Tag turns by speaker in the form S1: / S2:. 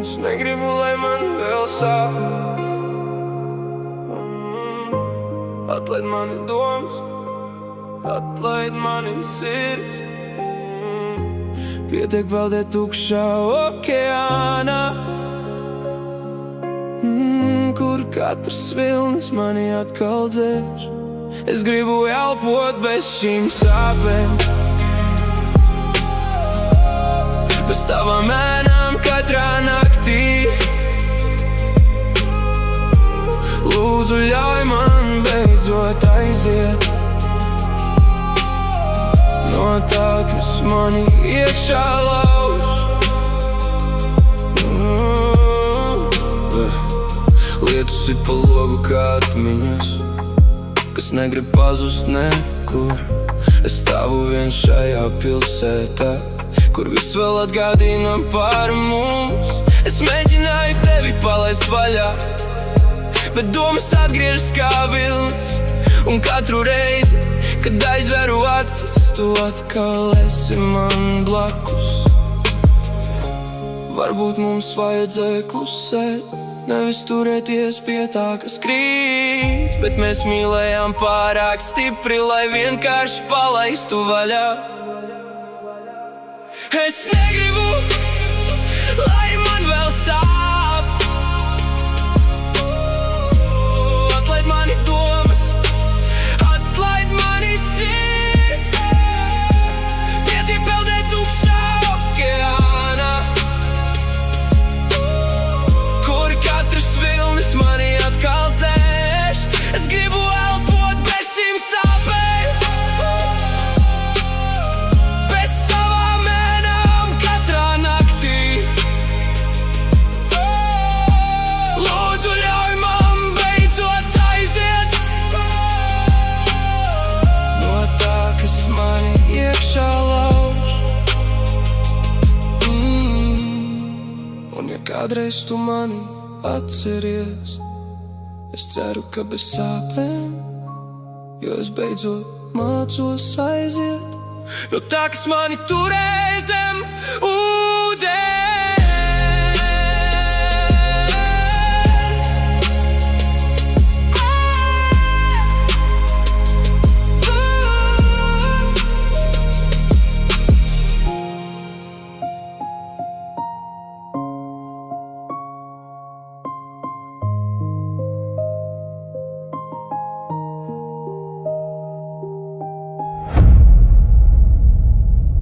S1: Es negribu, lai man vēl sāp. Atlaid mani domas, atlaid mani sirds. Pietiek peldēt tukšā okeānā, kur katrs vilnis mani atkal dzēš. Es gribu elpot bez šīm sāpēm, bez tavām ēnām katrā naktī. Lūdzu, ļauj man beidzot aiziet no tā, kas mani iekšā lauž. Lietus sit pa logu kā atmiņas, kas negrib pazust nekur. Es stāvu viens šajā pilsētā, kur viss vēl atgādina par mums. Es mēģināju tevi palaist vaļā, bet domas atgriežas kā vilnis. Un katru reizi, kad aizveru acis, tu atkal esi man blakus. Varbūt mums vajadzēja klusēt, nevis turēties pie tā, kas krīt. Bet mēs mīlējām pārāk stipri, lai vienkārši palaistu vaļā. Es negribu, lai man vēl sāp. Atlaid mani domas, atlaid mani sirds. Pietiek peldēt tukšā okeānā, kur katrs vilnis mani atkal dzēš. Es gribu elpot bez šīm sāpēm, bez tavām ēnām katrā naktī. Lūdzu, ļauj man beidzot aiziet no tā, kas mani iekšā lauž. Un ja kādreiz tu mani atceries, es ceru, ka bez sāpēm, jo es beidzot mācos aiziet no tā, kas mani turēja zem